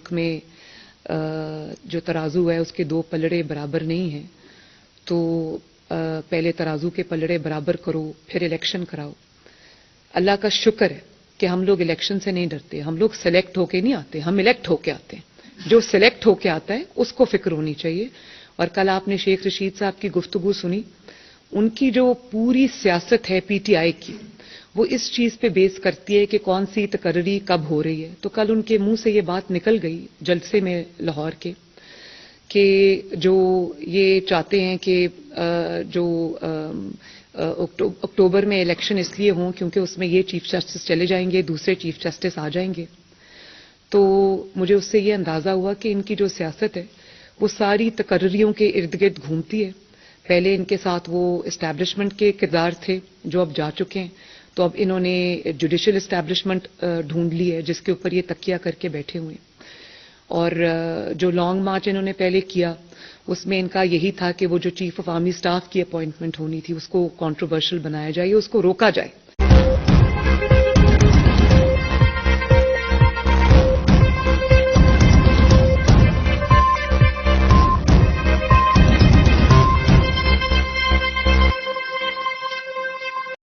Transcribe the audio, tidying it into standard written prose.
ملک میں جو ترازو ہے اس کے دو پلڑے برابر نہیں ہیں، تو پہلے ترازو کے پلڑے برابر کرو، پھر الیکشن کراؤ. اللہ کا شکر ہے کہ ہم لوگ الیکشن سے نہیں ڈرتے. ہم لوگ سلیکٹ ہو کے نہیں آتے، ہم الیکٹ ہو کے آتے ہیں. جو سلیکٹ ہو کے آتا ہے اس کو فکر ہونی چاہیے. اور کل آپ نے شیخ رشید صاحب کی گفتگو سنی، ان کی جو پوری سیاست ہے پی ٹی آئی کی، وہ اس چیز پہ بیس کرتی ہے کہ کون سی تقرری کب ہو رہی ہے. تو کل ان کے منہ سے یہ بات نکل گئی جلسے میں لاہور کے، کہ جو یہ چاہتے ہیں کہ جو اکتوبر میں الیکشن اس لیے ہوں کیونکہ اس میں یہ چیف جسٹس چلے جائیں گے، دوسرے چیف جسٹس آ جائیں گے. تو مجھے اس سے یہ اندازہ ہوا کہ ان کی جو سیاست ہے وہ ساری تقرریوں کے ارد گرد گھومتی ہے. پہلے ان کے ساتھ وہ اسٹیبلشمنٹ کے کردار تھے جو اب جا چکے ہیں، تو اب انہوں نے جوڈیشل اسٹیبلشمنٹ ڈھونڈ لی ہے جس کے اوپر یہ تکیہ کر کے بیٹھے ہوئے ہیں. اور جو لانگ مارچ انہوں نے پہلے کیا اس میں ان کا یہی تھا کہ وہ جو چیف آف آرمی اسٹاف کی اپوائنٹمنٹ ہونی تھی اس کو کنٹروورشل بنایا جائے، اس کو روکا جائے.